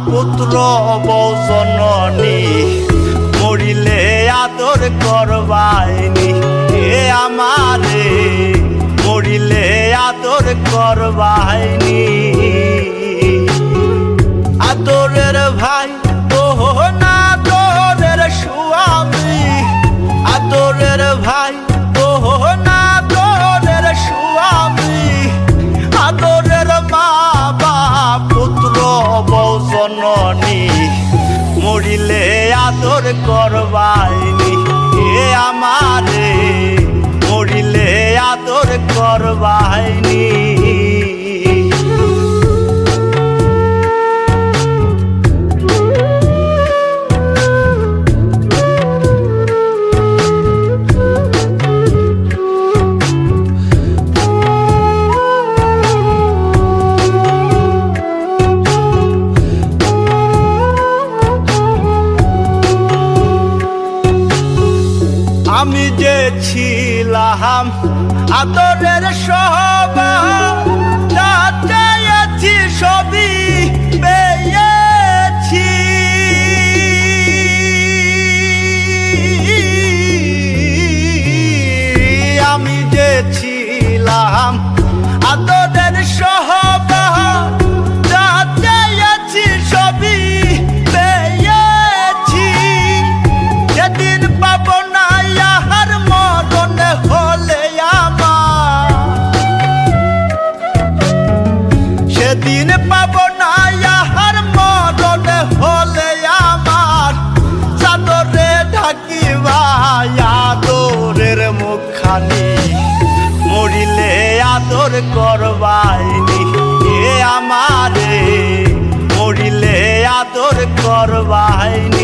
পুত্র বউ জননী, মরিলে আদর করবাইনি এ আমারে, মরিলে আদর করবাইনি। আদরের ভাই ওহো না আদরের স্বামী, আদরের ভাই ওহো না আদরের স্বামী, আদরের মা বাপ পুত্র বউ জননী, মরিলে আদর করবাইনি এ আমারে, মরিলে আদর করবাইনি। আমি যে ছিলাম আদরের সহবাস, যা চেয়েছি সবই পেয়েছি। আমি যে ছিলাম আদরের সহবাস, যা চেয়েছি সবই পেয়েছি। যেদিন পাবো না ইহার মরণ হলে আমার, সেদিন পাবো না ইহার মরণ হলে আমার, চাদরে ঢাকিবা আদরের মুখখানি, মরিলে আদর করবাইনি এ আমারে, মরিলে আদর করবাইনি।